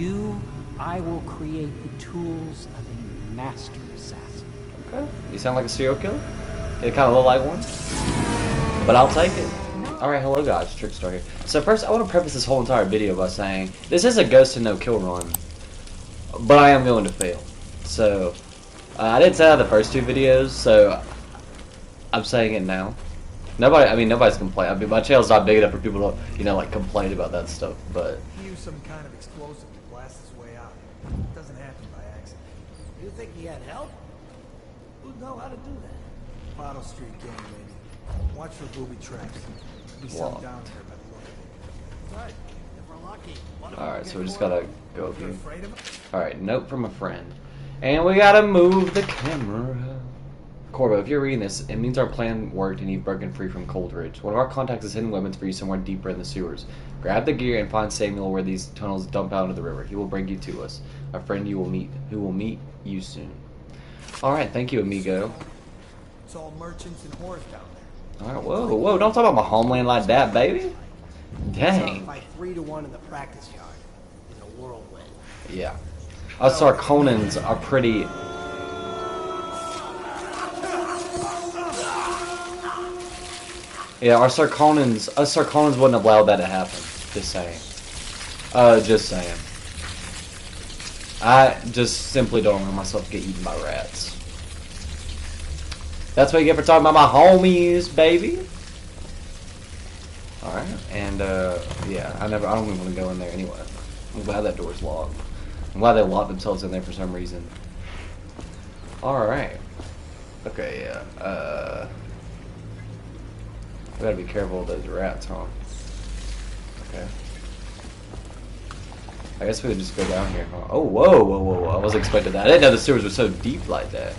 you, I will create the tools of a master assassin. Okay. You sound like a serial killer. You kind of look like one. But I'll take it. Alright, hello guys, Trickstar here. So first, I want to preface this whole entire video by saying, this is a Ghost and No Kill run, but I am going to fail. So, I didn't say that in the first two videos, so I'm saying it now. Nobody's complaining. I mean, my channel's not big enough for people to, you know, like, complain about that stuff, but... Use some kind of explosive to blast his way out. It doesn't happen by accident. You think he had help? Who'd know how to do that? Bottle Street gang, maybe. Watch for booby traps. Be some down there by the look of it. Right. If we're lucky. Alright, so we just gotta go up here. Afraid of him? Alright, note from a friend. And we gotta move the camera. Corvo, if you're reading this, it means our plan worked and you've broken free from Coldridge. One of our contacts has hidden weapons for you somewhere deeper in the sewers. Grab the gear and find Samuel where these tunnels dump out into the river. He will bring you to us. A friend who will meet you soon. Alright, thank you, amigo. It's all merchants and whores down there. Alright, whoa, don't talk about my homeland like that, baby. Dang. Fight 3-1 in the practice yard. In a whirlwind. Yeah. Us Sarconans are pretty... Yeah, us Sarconans wouldn't allow that to happen. Just saying. Just saying. I just simply don't want myself to get eaten by rats. That's what you get for talking about my homies, baby. Alright, and yeah, I don't even want to go in there anyway. I'm glad that door's locked. I'm glad they locked themselves in there for some reason. Alright. Okay, yeah, we gotta be careful of those rats, huh? Okay. I guess we would just go down here, huh? Oh, whoa. I wasn't expecting that. I didn't know the sewers were so deep like that.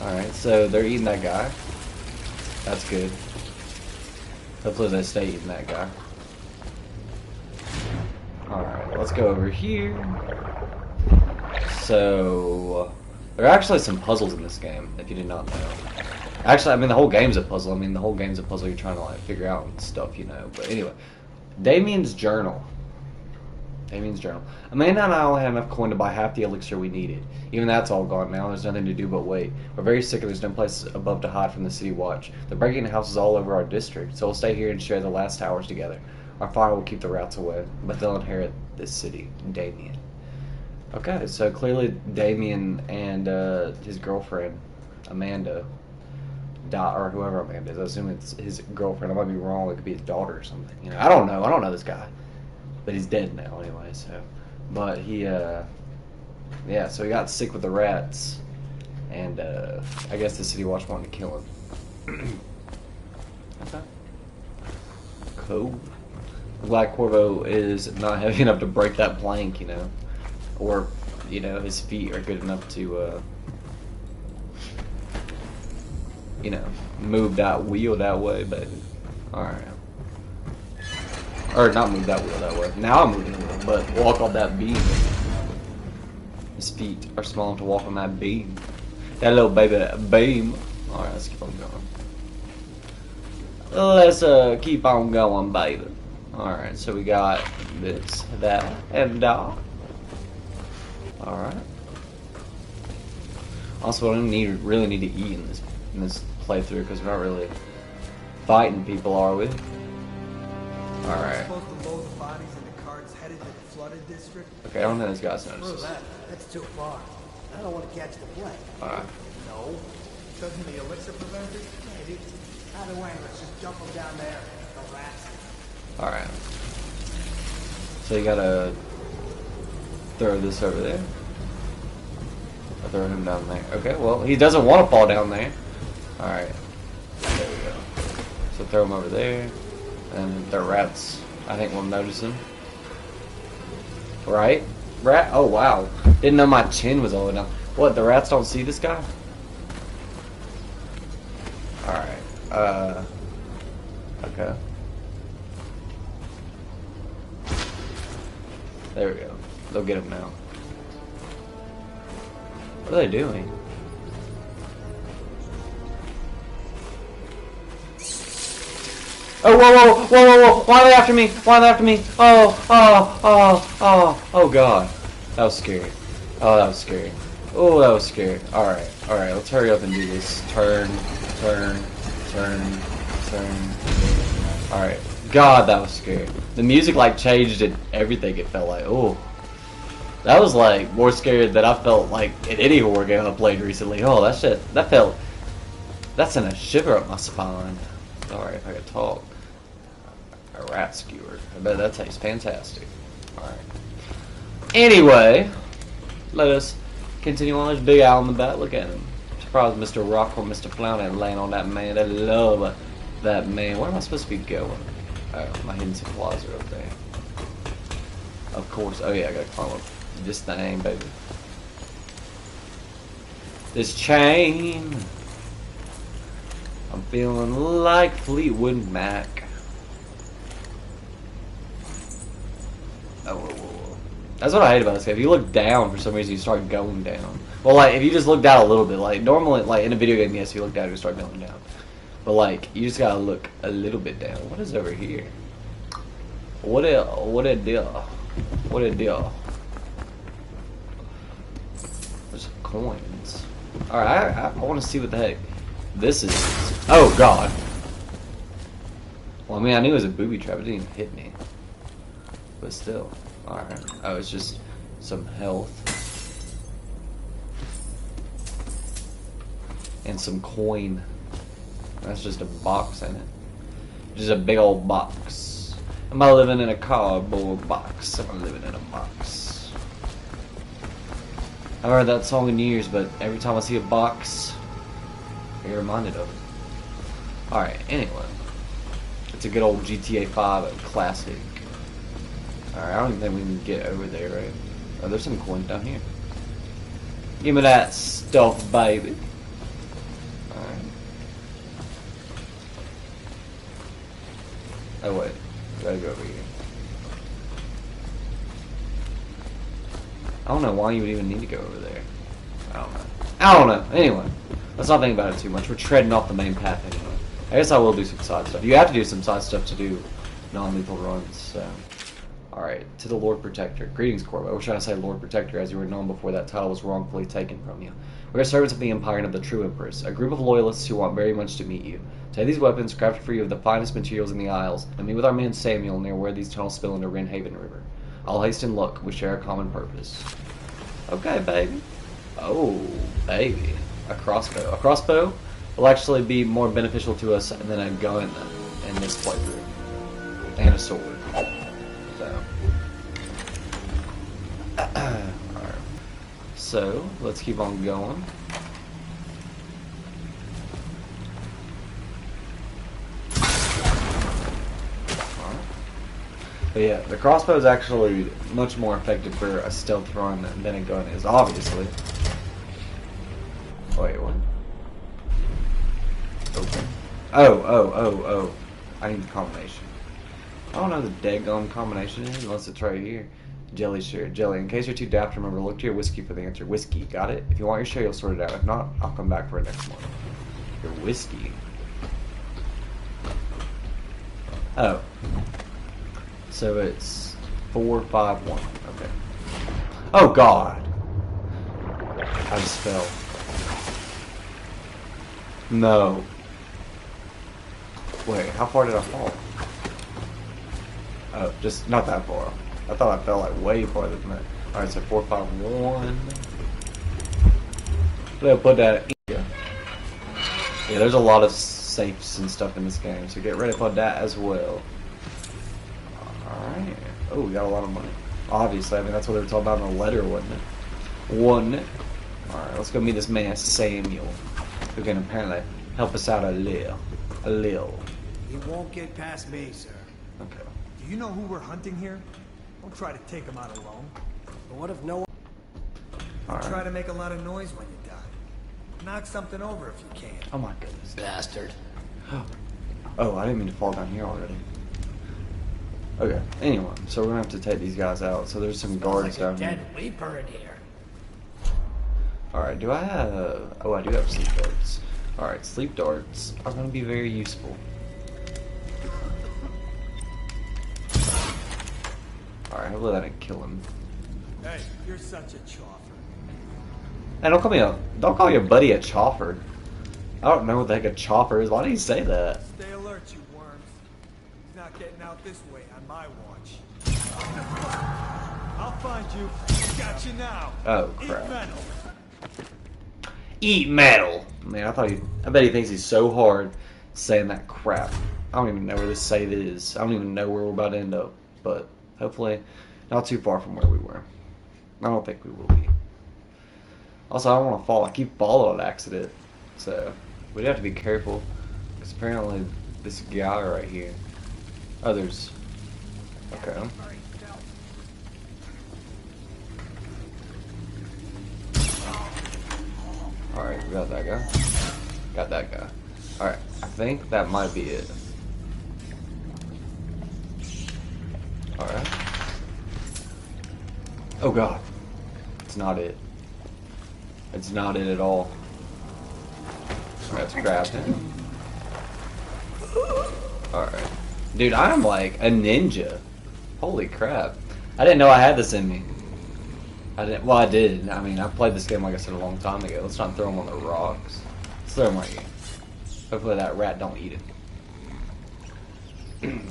Alright, so they're eating that guy. That's good. Hopefully they stay eating that guy. Alright, let's go over here. So, there are actually some puzzles in this game, if you did not know. Actually, I mean, the whole game's a puzzle. I mean, the whole game's a puzzle you're trying to, like, figure out and stuff, you know. But anyway, Damien's journal. Damien's journal. Amanda and I only had enough coin to buy half the elixir we needed. Even that's all gone now. There's nothing to do but wait. We're very sick and there's no place above to hide from the city watch. They're breaking houses all over our district, so we'll stay here and share the last hours together. Our fire will keep the rats away, but they'll inherit this city. Damien. Okay, so clearly Damien and his girlfriend, Amanda, or whoever Amanda is. I assume it's his girlfriend. I might be wrong. It could be his daughter or something. You know, I don't know this guy. But he's dead now anyway, so. But he, yeah, so he got sick with the rats. And, I guess the city watch wanted to kill him. Okay. Cool. I'm glad Corvo is not heavy enough to break that plank, you know. Or, you know, his feet are good enough to, you know, move that wheel that way, baby. Alright. Or not move that wheel that way. Now I'm moving the wheel, but walk on that beam. His feet are small enough to walk on that beam. That little baby, that beam. Alright, let's keep on going. Let's keep on going, baby. Alright, so we got this, that, and that. Alright. Also, I don't really need to eat in this playthrough because we're not really fighting people, are we? Alright. Supposed to load the bodies into carts headed to the flooded district. Okay, I don't know those guys notice. That's too far. I don't want to catch the plague. Alright. No. Doesn't the elixir prevent it? Maybe. Either way, let's just jump them down there. The rats. Alright. So you gotta throw this over there. I'll throw him down there. Okay, well, he doesn't want to fall down there. Alright. There we go. So throw him over there. And the rats, I think, will notice him. Right? Rat? Oh, wow. Didn't know my chin was all enough. What, the rats don't see this guy? Alright. Okay. There we go. They'll get him now. What are they doing? Oh, whoa, whoa, whoa, whoa, whoa! Why are they after me? Why are they after me? Oh, oh, oh, oh, oh, God. That was scary. Oh, that was scary. Oh, that was scary. Alright, alright, let's hurry up and do this. Turn, turn, turn, turn. Alright. God, that was scary. The music, like, changed and everything, it felt like. Oh. That was, like, more scary than I felt, like, in any horror game I played recently. Oh, that shit, that felt... That sent a shiver up my spine. Alright, if I could talk. A rat skewer. I bet that tastes fantastic. Alright. Anyway, let us continue on. There's Big Al in the back. Look at him. Surprised Mr. Rock or Mr. Flown ain't laying on that man. I love that man. Where am I supposed to be going? Oh, my hidden supplies are up there. Of course. Oh yeah, I gotta climb up this thing, baby. This chain. I'm feeling like Fleetwood Mac. Oh, whoa, whoa, whoa. That's what I hate about this game. If you look down, for some reason, you start going down. Well, like, if you just look down a little bit, like, normally, like, in a video game, yes, if you look down, you start going down. But, like, you just gotta look a little bit down. What is over here? What a deal. What a deal. There's coins. Alright, I want to see what the heck this is. Oh, God. Well, I mean, I knew it was a booby trap. It didn't even hit me. But still. Alright. Oh, it's just some health. And some coin. That's just a box, ain't it? Just a big old box. Am I living in a cardboard box? Am I living in a box? I haven't heard that song in years, but every time I see a box, I get reminded of it. Alright, anyway. It's a good old GTA 5 classic. Alright, I don't even think we can get over there, right? Oh, there's some coins down here. Give me that stuff, baby. Alright. Oh, wait. Gotta go over here. I don't know why you would even need to go over there. I don't know. Anyway, let's not think about it too much. We're treading off the main path anyway. I guess I will do some side stuff. You have to do some side stuff to do non-lethal runs, so... Alright, to the Lord Protector. Greetings, Corvo. We're trying to say Lord Protector as you were known before that title was wrongfully taken from you. We are servants of the Empire and of the true Empress, a group of loyalists who want very much to meet you. Take these weapons, crafted for you of the finest materials in the Isles, and meet with our man Samuel near where these tunnels spill into Wrenhaven River. All haste and luck. We share a common purpose. Okay, baby. Oh, baby. A crossbow. A crossbow will actually be more beneficial to us than a gun in this playthrough. And a sword. So. Alright. So, let's keep on going. But yeah, the crossbow is actually much more effective for a stealth run than a gun is, obviously. Wait, what? Open. Oh. I need the combination. I don't know the daggone combination is unless it's right here. Jelly share. Jelly. In case you're too daft to remember, look to your whiskey for the answer. Whiskey. Got it? If you want your share, you'll sort it out. If not, I'll come back for it next one. Your whiskey. Oh. So it's 4, 5, 1. Okay. Oh God! I just fell. No. Wait, how far did I fall? Oh, just not that far. I thought I fell like way farther than that. Alright, so 4, 5, 1. Let's put that in here. Yeah, there's a lot of safes and stuff in this game, so get ready for that as well. Alright. Oh, we got a lot of money. Obviously, I mean, that's what they were talking about in the letter, wasn't it? Alright, let's go meet this man, Samuel, who can apparently help us out a little. A little. He won't get past me, sir. Okay. Do you know who we're hunting here? Don't try to take him out alone. But what if no one... Alright. Try to make a lot of noise when you die. Knock something over if you can. Oh my goodness. Bastard. Oh, I didn't mean to fall down here already. Okay, anyway, so we're gonna have to take these guys out. So there's some guards down here. Dead Reaper in here. Alright, do I have... Oh, I do have sleep darts. Alright, sleep darts are gonna be very useful. Alright, hopefully that didn't kill him. Hey, you're such a choffer. Hey, don't call your buddy a chopper. I don't know what the heck a chopper is. Why do you say that? Stay alert, you worms. He's not getting out this way on my watch. I'll find you. Got you now. Oh crap. Eat metal. Eat metal. Man, I bet he thinks he's so hard saying that crap. I don't even know where this save is. I don't even know where we're about to end up. But hopefully not too far from where we were. I don't think we will be. Also, I don't want to fall. I keep falling on accident. So, we have to be careful. Because apparently, this guy right here. Others. Okay. Alright, we got that guy. Got that guy. Alright, I think that might be it. Alright. Oh god. It's not it. It's not it at all. Alright, let's grab him. Alright. Dude, I'm like a ninja. Holy crap. I didn't know I had this in me. Well, I did. I mean, I played this game, like I said, a long time ago. Let's not throw him on the rocks. Let's throw him right here. Hopefully that rat don't eat it.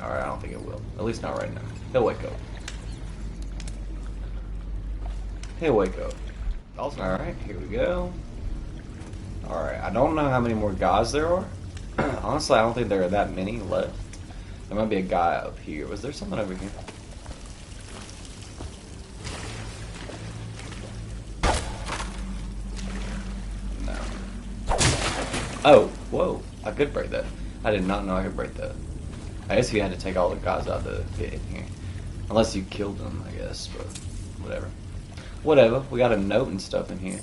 Alright, I don't think it will. At least not right now. He'll wake up. He'll wake up. Alright, here we go. Alright, I don't know how many more guys there are. Honestly, I don't think there are that many left. There might be a guy up here. Was there someone over here? No. Oh, whoa. I could break that. I did not know I could break that. I guess you had to take all the guys out to get in here. Unless you killed them, I guess, but whatever. Whatever. We got a note and stuff in here.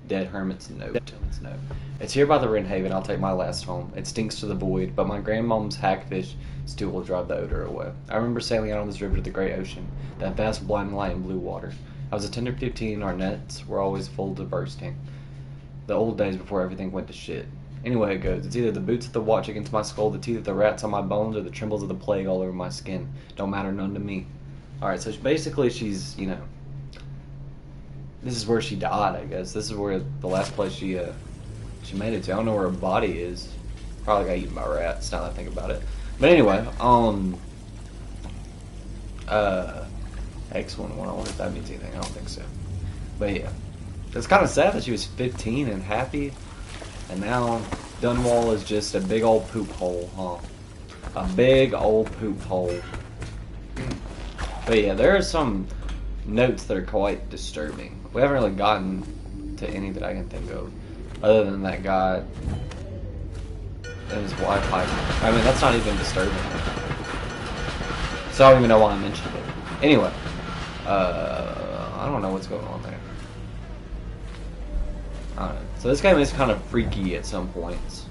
Dead Hermit's note. It's here by the Red Haven. I'll take my last home. It stinks to the void, but my grandmom's hackfish stew will drive the odor away. I remember sailing out on this river to the great ocean, that vast blind light in blue water. I was a tender 15, our nets were always full to bursting. The old days before everything went to shit. Anyway, it goes. It's either the boots of the watch against my skull, the teeth of the rats on my bones, or the trembles of the plague all over my skin. Don't matter none to me. Alright, so basically she's, you know, this is where she died, I guess. This is where the last place she made it to. I don't know where her body is. Probably got eaten by rats, now that I think about it. But anyway, X11, I wonder if that means anything. I don't think so. But yeah. It's kind of sad that she was 15 and happy, and now Dunwall is just a big old poop hole, huh? A big old poop hole. But yeah, there are some notes that are quite disturbing. We haven't really gotten to any that I can think of, other than that guy and his wife hiding. I mean, that's not even disturbing. So I don't even know why I mentioned it. Anyway, I don't know what's going on there. I don't know. So this game is kind of freaky at some points,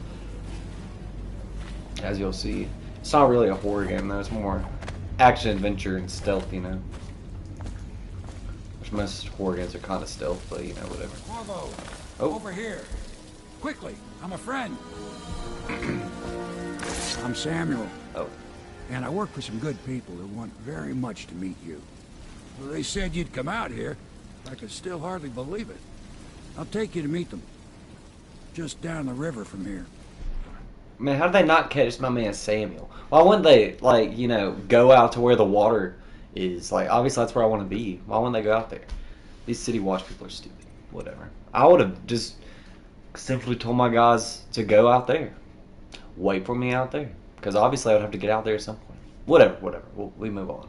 as you'll see. It's not really a horror game though. It's more action, adventure, and stealth, you know. Which most horror games are kind of stealth, but you know, whatever. Bravo! Oh. Over here! Quickly! I'm a friend! I'm Samuel. Oh. And I work for some good people who want very much to meet you. Well, they said you'd come out here. I could still hardly believe it. I'll take you to meet them. Just down the river from here. Man, how did they not catch my man Samuel? Why wouldn't they, like, you know, go out to where the water is? Like, obviously that's where I want to be. Why wouldn't they go out there? These City Watch people are stupid. Whatever. I would have just simply told my guys to go out there. Wait for me out there. Because obviously I would have to get out there at some point. Whatever. We move on.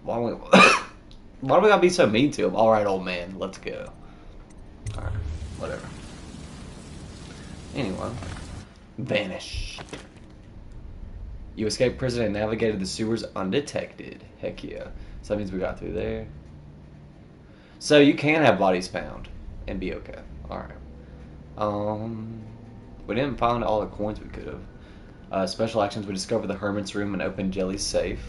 Why do we gotta be so mean to him? Alright, old man, let's go. Alright, whatever. Anyway. Vanish. You escaped prison and navigated the sewers undetected. Heck yeah. So that means we got through there. So you can have bodies found and be okay. Alright. We didn't find all the coins we could have. Special actions, we discovered the Hermit's Room and opened Jelly's safe.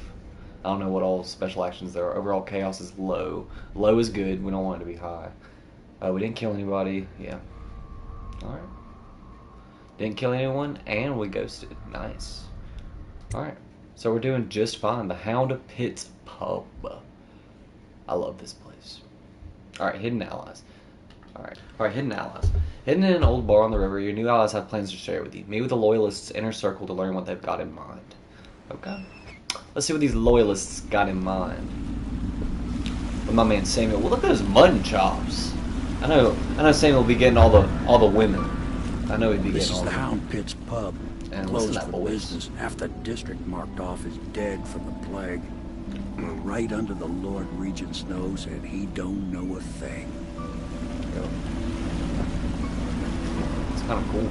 I don't know what all special actions there are. Overall chaos is low. Low is good. We don't want it to be high. We didn't kill anybody. Yeah. Alright. Didn't kill anyone, and we ghosted. Nice. Alright. So we're doing just fine. The Hound Pits Pub. I love this place. Alright, hidden allies. Alright, hidden allies. Hidden in an old bar on the river, your new allies have plans to share with you. Meet with the Loyalists' inner circle to learn what they've got in mind. Okay. Let's see what these Loyalists got in mind. With my man Samuel. Well, look at those mutton chops. I know Samuel will be getting all the women. I know he'd be This getting is all the the Hound Pits Pub. And Closed listen to that for voice. business. Half the district marked off as dead from the plague. We're right under the Lord Regent's nose, and he don't know a thing. It's kind of cool.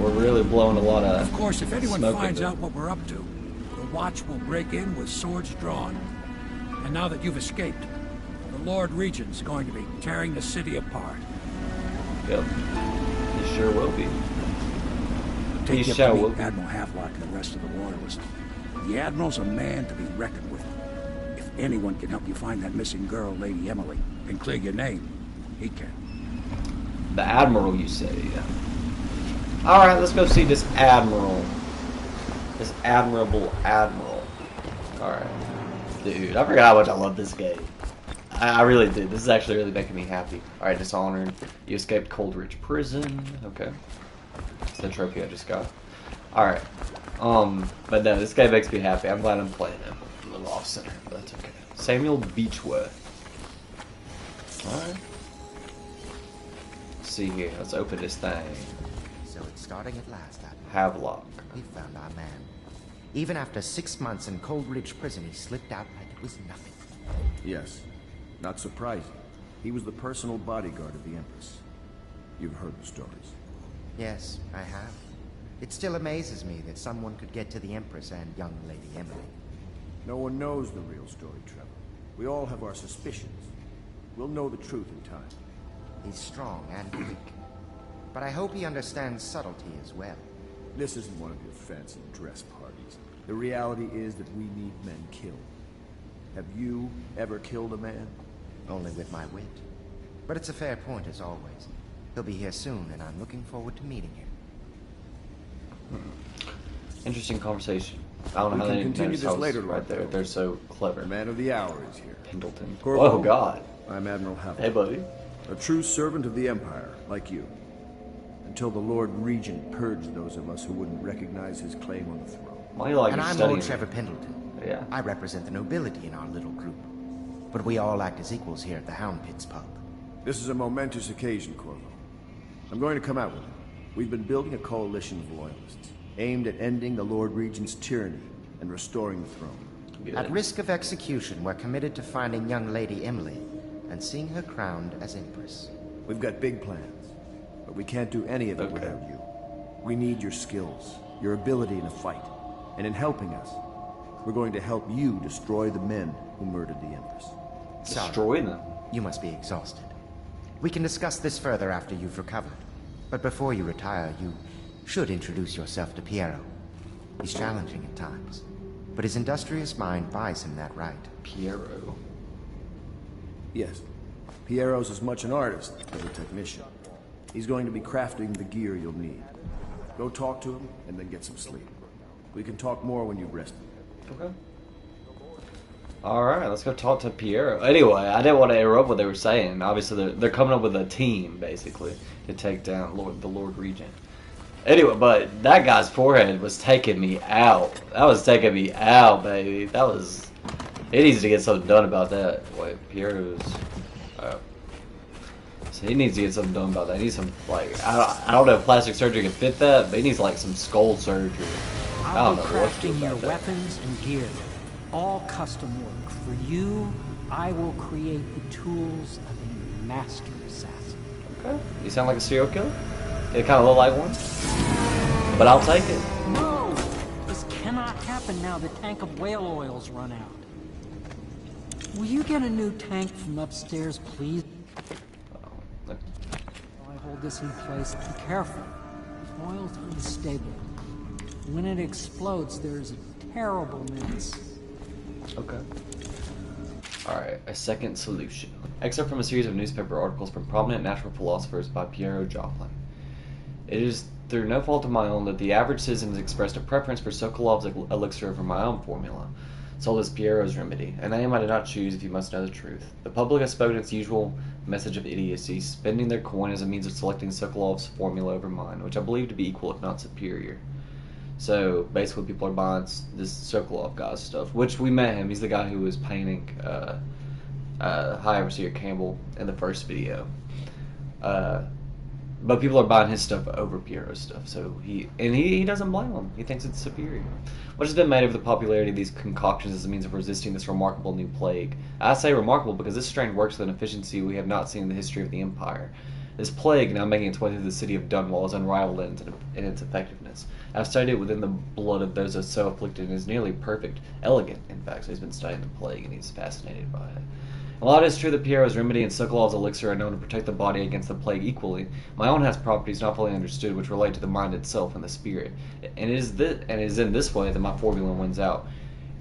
We're really blowing a lot of Of course, if anyone smoke finds into it. out what we're up to, the Watch will break in with swords drawn. And now that you've escaped, the Lord Regent's going to be tearing the city apart. Yep. He sure will be. Take you up shall to will meet be. Admiral Havelock and the rest of the Loyalists. The Admiral's a man to be reckoned with. If anyone can help you find that missing girl, Lady Emily, and clear your name, he can. The Admiral, you say? Alright, let's go see this Admiral. This admirable Admiral. Alright. Dude, I forgot how much I love this game. I really did. This is actually really making me happy. Alright, Dishonored. You escaped Coldridge Prison. Okay. It's the trophy I just got. Alright. But no, this game makes me happy. I'm glad I'm playing him. A little off center, but that's okay. Samuel Beechworth. Alright. Let's see here. Let's open this thing. So it's starting at last, Admiral. Havelock. We found our man. Even after 6 months in Coldridge Prison, he slipped out like it was nothing. Yes. Not surprising. He was the personal bodyguard of the Empress. You've heard the stories. Yes, I have. It still amazes me that someone could get to the Empress and young Lady Emily. No one knows the real story, Trevor. We all have our suspicions. We'll know the truth in time. He's strong and weak. But I hope he understands subtlety as well. This isn't one of your fancy dress parties. The reality is that we need men killed. Have you ever killed a man? Only with my wit. But it's a fair point as always. He'll be here soon, and I'm looking forward to meeting him. Interesting conversation. I don't know We how can they didn't continue notice this how later, right there. Lord. They're so clever. The man of the hour is here. Pendleton. Corvo. Oh God. I'm Admiral Havelock. Hey buddy. A true servant of the Empire, like you. Until the Lord Regent purged those of us who wouldn't recognize his claim on the throne. Why are you like And you're I'm studying? Lord Trevor Pendleton. Yeah. I represent the nobility in our little group. But we all act as equals here at the Hound Pits Pub. This is a momentous occasion, Corvo. I'm going to come out with him. We've been building a coalition of loyalists, aimed at ending the Lord Regent's tyranny and restoring the throne. Good. At risk of execution, we're committed to finding young Lady Emily and seeing her crowned as Empress. We've got big plans, but we can't do any of it Okay. without you. We need your skills, your ability in a fight, and in helping us, we're going to help you destroy the men who murdered the Empress. Sorry, Destroy them. you must be exhausted. We can discuss this further after you've recovered. But before you retire, you should introduce yourself to Piero. He's challenging at times, but his industrious mind buys him that right. Piero. Yes, Piero's as much an artist as a technician. He's going to be crafting the gear you'll need. Go talk to him, and then get some sleep. We can talk more when you've rested. Okay. Alright, let's go talk to Piero. Anyway, I didn't want to interrupt what they were saying. Obviously, they're coming up with a team, basically, to take down the Lord Regent. Anyway, but that guy's forehead was taking me out. That was taking me out, baby. That was... He needs to get something done about that. Wait, Piero's... So he needs to get something done about that. He needs some, like... I don't know if plastic surgery can fit that, but he needs, like, some skull surgery. I I'll don't be know what to do crafting your about that. weapons and gear. All custom work. For you, I will create the tools of a master assassin. Okay. You sound like a serial killer? It kind of look like one. But I'll take it. No! This cannot happen now the tank of whale oil's run out. Will you get a new tank from upstairs, please? Look. While I hold this in place, be careful. Oil's unstable. When it explodes, there's a terrible mess. Okay. Alright, a second solution. Excerpt from a series of newspaper articles from prominent natural philosophers by Piero Joplin. It is through no fault of my own, that the average citizen has expressed a preference for Sokolov's elixir over my own formula, sold as Piero's remedy, a name I did not choose if you must know the truth. The public has spoken its usual message of idiocy, spending their coin as a means of selecting Sokolov's formula over mine, which I believe to be equal if not superior. So basically people are buying this Sokolov guy's stuff, which we met him. He's the guy who was painting High Overseer Campbell in the first video. But people are buying his stuff over Piero's stuff, so he doesn't blame them. He thinks it's superior. Much has been made of the popularity of these concoctions as a means of resisting this remarkable new plague. I say remarkable because this strain works with an efficiency we have not seen in the history of the Empire. This plague, now making its way through the city of Dunwall, is unrivaled in its effectiveness. I've studied it within the blood of those so afflicted, and is nearly perfect, elegant, in fact. So he's been studying the plague, and he's fascinated by it. While it is true that Piero's remedy and Sokolov's elixir are known to protect the body against the plague equally, my own has properties not fully understood which relate to the mind itself and the spirit, and it is in this way that my formula wins out.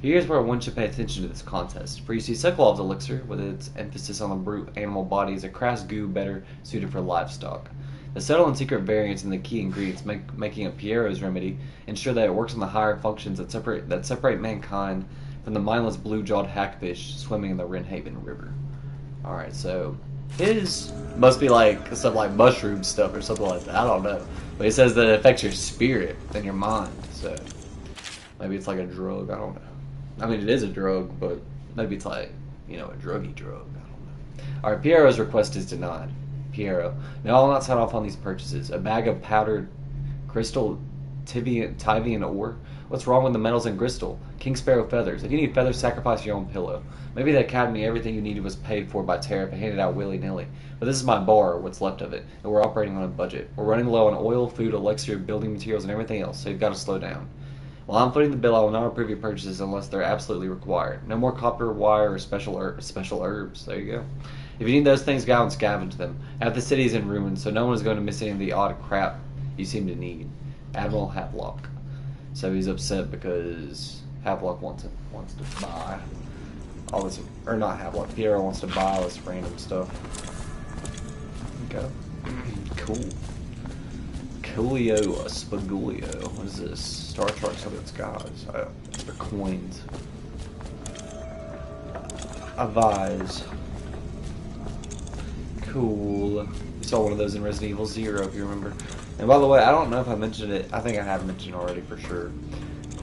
Here's where one should pay attention to this contest, for you see Sokolov's elixir, with its emphasis on the brute animal body, is a crass goo better suited for livestock. The subtle and secret variance in the key ingredients making up Piero's remedy ensure that it works on the higher functions that separate mankind from the mindless blue-jawed hackfish swimming in the Wrenhaven River. Alright, so his must be like stuff like mushroom stuff or something like that. I don't know. But he says that it affects your spirit and your mind, so maybe it's like a drug, I don't know. I mean, it is a drug, but maybe it's like, you know, a druggy drug. I don't know. Alright, Piero's request is denied. Piero. No, I'll not sign off on these purchases. A bag of powdered crystal Tyvian ore? What's wrong with the metals and crystal? King Sparrow feathers. If you need feathers, sacrifice your own pillow. Maybe the Academy, everything you needed was paid for by tariff and handed out willy-nilly. But this is my bar, or what's left of it, and we're operating on a budget. We're running low on oil, food, elixir, building materials, and everything else, so you've got to slow down. While I'm footing the bill, I will not approve your purchases unless they're absolutely required. No more copper wire or special herbs. There you go. If you need those things, go out and scavenge them. Half the city is in ruins, so no one is going to miss any of the odd crap you seem to need. Admiral Havelock. So he's upset because Havelock wants to buy all this, or not Havelock, Piero wants to buy all this random stuff. Okay. Cool. Coolio Spagulio. What is this? Star Trek Southern Skies. The coins. A vise. Cool. We saw one of those in Resident Evil 0, if you remember. And by the way, I don't know if I mentioned it. I think I have mentioned it already for sure.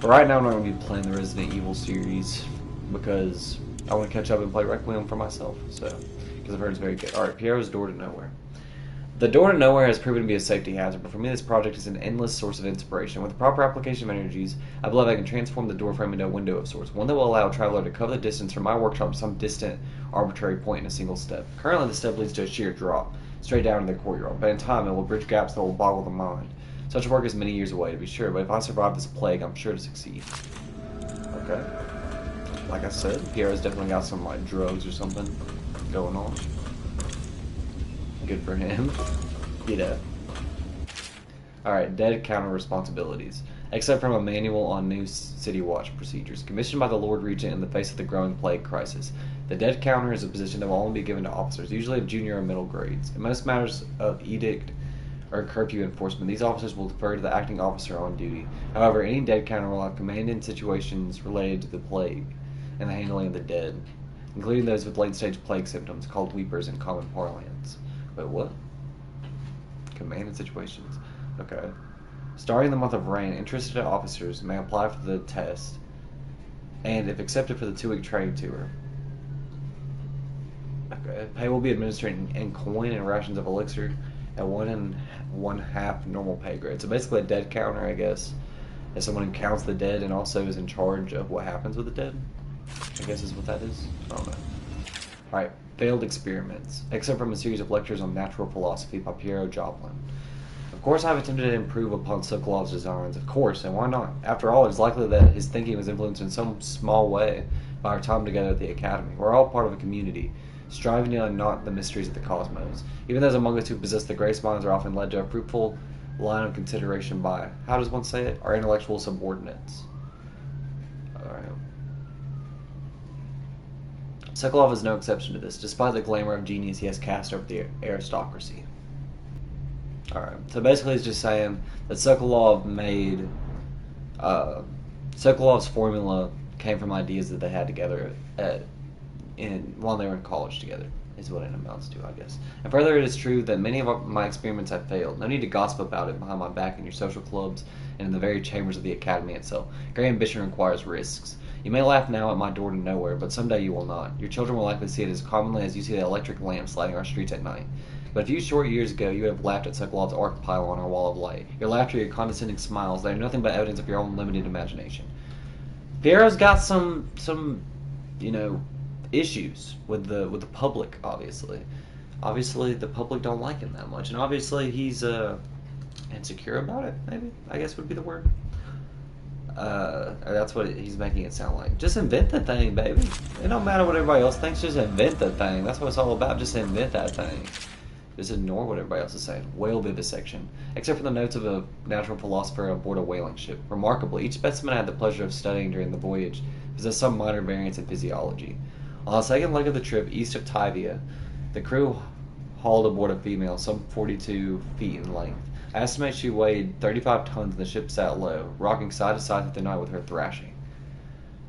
But right now I'm not going to be playing the Resident Evil series because I want to catch up and play Requiem for myself. So, because I've heard it's very good. Alright, Piero's Door to Nowhere. The Door to Nowhere has proven to be a safety hazard, but for me this project is an endless source of inspiration. With the proper application of energies, I believe I can transform the door frame into a window of sorts, one that will allow a traveler to cover the distance from my workshop to some distant, arbitrary point in a single step. Currently the step leads to a sheer drop, straight down into the courtyard, but in time it will bridge gaps that will boggle the mind. Such work is many years away, to be sure, but if I survive this plague, I'm sure to succeed. Okay. Like I said, Piero's definitely got some, like, drugs or something going on. Good for him. You know. Alright, dead counter responsibilities. Except from a manual on new city watch procedures, commissioned by the Lord Regent in the face of the growing plague crisis. The dead counter is a position that will only be given to officers, usually of junior or middle grades. In most matters of edict or curfew enforcement, these officers will defer to the acting officer on duty. However, any dead counter will have command in situations related to the plague and the handling of the dead, including those with late-stage plague symptoms, called weepers in common parlance. Wait, what? Command in situations. Okay. Starting the month of rain, interested officers may apply for the test, and if accepted for the 2-week training tour. Okay. Pay will be administered in coin and rations of elixir at 1 1/2 normal pay grade. So basically a dead counter, I guess, is someone who counts the dead and also is in charge of what happens with the dead. I guess is what that is. I don't know. Alright. Failed experiments, except from a series of lectures on natural philosophy by Piero Joplin. Of course, I have attempted to improve upon Sokolov's designs, of course, and why not? After all, it's likely that his thinking was influenced in some small way by our time together at the Academy. We're all part of a community, striving to unknot the mysteries of the cosmos. Even those among us who possess the greatest minds are often led to a fruitful line of consideration by, how does one say it, our intellectual subordinates. Alright. Sokolov is no exception to this, despite the glamour of genius he has cast over the aristocracy. Alright, so basically it's just saying that Sokolov made, Sokolov's formula came from ideas that they had together while they were in college together, is what it amounts to, I guess. And further, it is true that many of my experiments have failed. No need to gossip about it behind my back in your social clubs and in the very chambers of the academy itself. Great ambition requires risks. You may laugh now at my door to nowhere, but someday you will not. Your children will likely see it as commonly as you see the electric lamps lighting our streets at night. But a few short years ago, you would have laughed at Sokolov's arc pile on our wall of light. Your laughter, your condescending smiles, they are nothing but evidence of your own limited imagination. Piero's got some you know, issues with the public, obviously. Obviously, the public don't like him that much, and obviously he's insecure about it. Maybe, I guess would be the word. Or that's what he's making it sound like. Just invent the thing, baby. It don't matter what everybody else thinks. Just invent the thing. That's what it's all about. Just invent that thing. Just ignore what everybody else is saying. Whale vivisection. Except for the notes of a natural philosopher aboard a whaling ship. Remarkably, each specimen I had the pleasure of studying during the voyage possessed some minor variance in physiology. On the second leg of the trip, east of Tivia, the crew hauled aboard a female, some 42 feet in length. I estimate she weighed 35 tons and the ship sat low, rocking side to side through the night with her thrashing.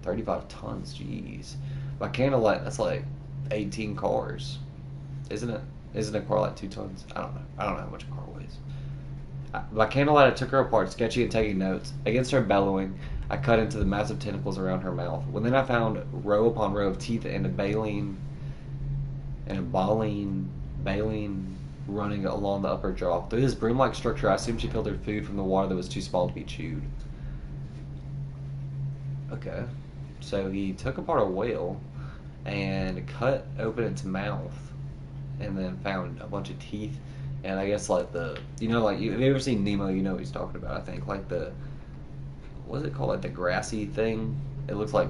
35 tons, jeez. By candlelight, that's like 18 cars. Isn't it? Isn't a car like 2 tons? I don't know. I don't know how much a car weighs. By candlelight, I took her apart, sketching and taking notes. Against her bellowing, I cut into the massive tentacles around her mouth. Within I found row upon row of teeth and a baleen running along the upper jaw. Through this broom-like structure, I assumed she filtered food from the water that was too small to be chewed. Okay. So he took apart a whale and cut open its mouth and then found a bunch of teeth and I guess like the, you know, like, have you ever seen Nemo? You know what he's talking about, I think. Like the, what's it called? Like the grassy thing? It looks like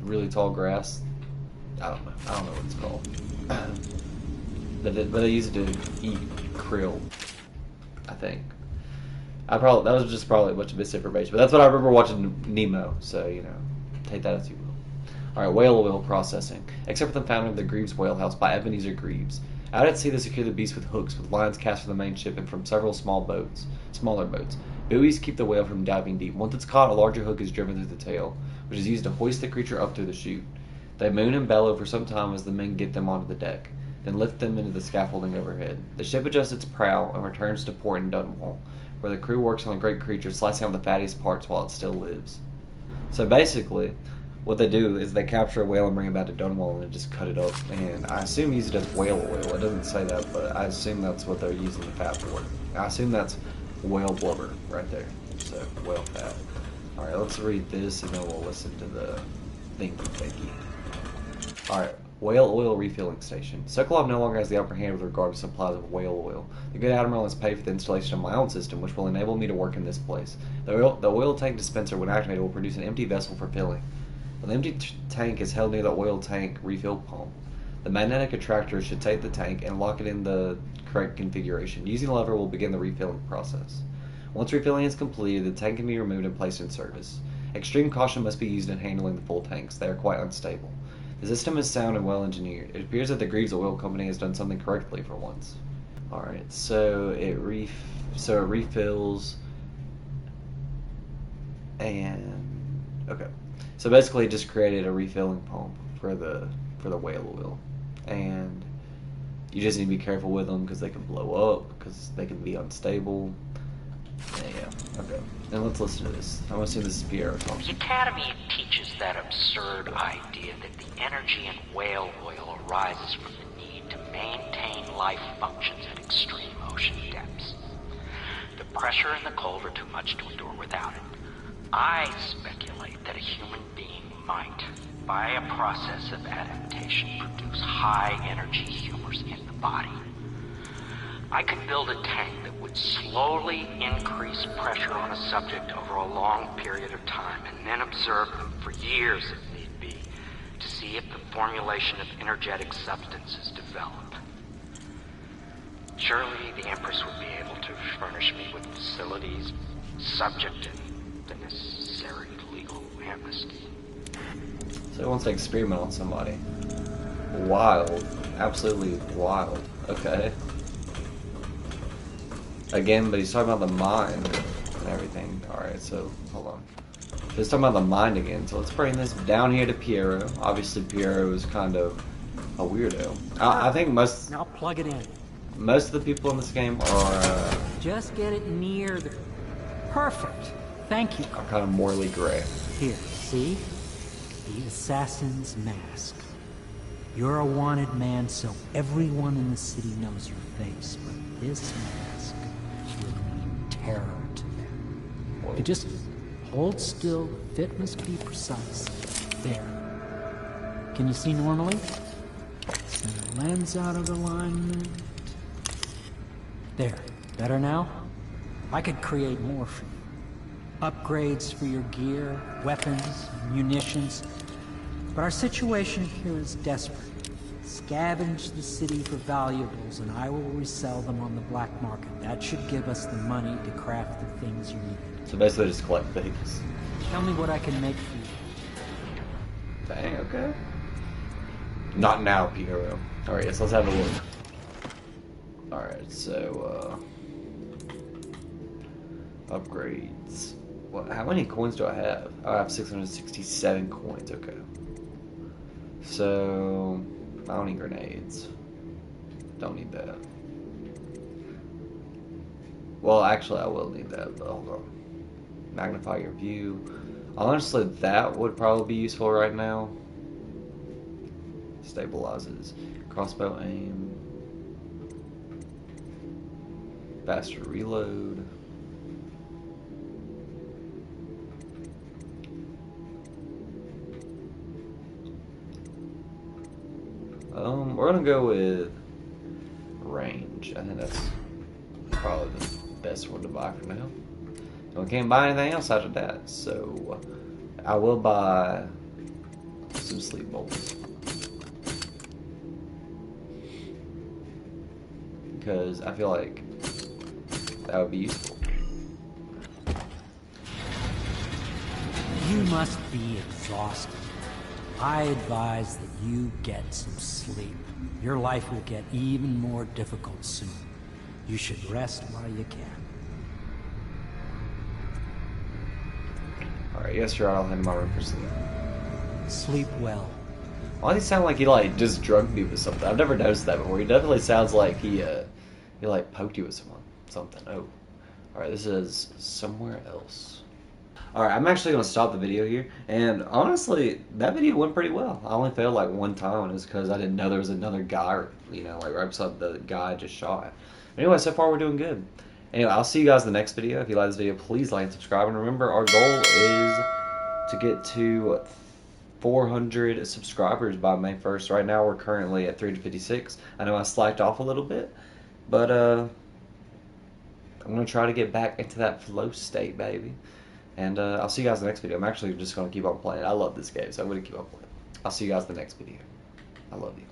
really tall grass. I don't know what it's called. But they use it to eat krill, I think. That was just probably a bunch of misinformation, but that's what I remember watching Nemo, so, you know, take that as you will. Alright, whale oil processing. Except for the founding of the Greaves Whale House by Ebenezer Greaves. Out at sea, they secure the beast with hooks, with lines cast from the main ship and from several smaller boats. Buoys keep the whale from diving deep. Once it's caught, a larger hook is driven through the tail, which is used to hoist the creature up through the chute. They moan and bellow for some time as the men get them onto the deck, then lift them into the scaffolding overhead. The ship adjusts its prow and returns to port in Dunwall, where the crew works on the great creature, slicing out the fattiest parts while it still lives. So basically, what they do is they capture a whale and bring it back to Dunwall and just cut it up. And I assume use it as whale oil. It doesn't say that, but I assume that's what they're using the fat for. I assume that's whale blubber right there. So, whale fat. Alright, let's read this and then we'll listen to the thingy. Alright, whale oil refilling station. Sokolov no longer has the upper hand with regard to supplies of whale oil. The good Admiral has paid for the installation of my own system, which will enable me to work in this place. The oil tank dispenser, when activated, will produce an empty vessel for filling. The empty tank is held near the oil tank refill pump. The magnetic attractor should take the tank and lock it in the correct configuration. Using the lever will begin the refilling process. Once refilling is completed, the tank can be removed and placed in service. Extreme caution must be used in handling the full tanks. They are quite unstable. The system is sound and well engineered. It appears that the Greaves Oil Company has done something correctly for once. Alright, so it refills and okay. So basically it just created a refilling pump for the whale oil. And you just need to be careful with them because they can blow up, because they can be unstable. Yeah, okay. And let's listen to this. I'm assuming this is Piero talking. The Academy teaches that absurd idea that the energy in whale oil arises from the need to maintain life functions at extreme ocean depths. The pressure and the cold are too much to endure without it. I speculate that a human being might, by a process of adaptation, produce high-energy humors in the body. I could build a tank that would slowly increase pressure on a subject over a long period of time and then observe them for years if need be to see if the formulation of energetic substances develop. Surely the Empress would be able to furnish me with facilities subject to the necessary legal amnesty. So he wants to experiment on somebody. Wild. Absolutely wild. Okay. again, but he's talking about the mind and everything. Alright, so, hold on. So he's talking about the mind again, so let's bring this down here to Piero. Obviously, Piero is kind of a weirdo. I think Now plug it in. most of the people in this game are Just get it near the... Perfect. Thank you. kind of morally gray. Here, see? The assassin's mask. You're a wanted man, so everyone in the city knows your face, but this mask will mean terror to them. You just hold still, the fit must be precise. There. Can you see normally? Center lens out of alignment. There. Better now? I could create more for you. Upgrades for your gear, weapons, munitions. But our situation here is desperate. Scavenge the city for valuables and I will resell them on the black market. That should give us the money to craft the things you need. So basically just collect things. Tell me what I can make for you. Dang, okay. Not now, Piero. Alright, so let's have a look. Alright, so, upgrades. What, how many coins do I have? Oh, I have 667 coins, okay. So, I don't need grenades. Don't need that. Well, actually, I will need that, but hold on. Magnify your view. Honestly, that would probably be useful right now. Stabilizes. Crossbow aim. Faster reload. We're gonna go with range. I think that's probably the best one to buy for now. So we can't buy anything else after that, so I will buy some sleep bolts. Because I feel like that would be useful. You must be exhausted. I advise that you get some sleep. Your life will get even more difficult soon. You should rest while you can. Alright, yes, you're right. I'll head to my room for sleep. Sleep well. Why does he sound like he like just drugged me with something? I've never noticed that before. He definitely sounds like he like poked you with something. Oh, all right. This is somewhere else. All right, I'm actually gonna stop the video here. And honestly, that video went pretty well. I only failed like one time, and it's because I didn't know there was another guy, you know, like right beside the guy I just shot. But anyway, so far we're doing good. Anyway, I'll see you guys in the next video. If you like this video, please like and subscribe. And remember, our goal is to get to 400 subscribers by May 1st. Right now, we're currently at 356. I know I slacked off a little bit, but I'm going to try to get back into that flow state, baby. And I'll see you guys in the next video. I'm actually just going to keep on playing. I love this game, so I'm going to keep on playing. I'll see you guys in the next video. I love you.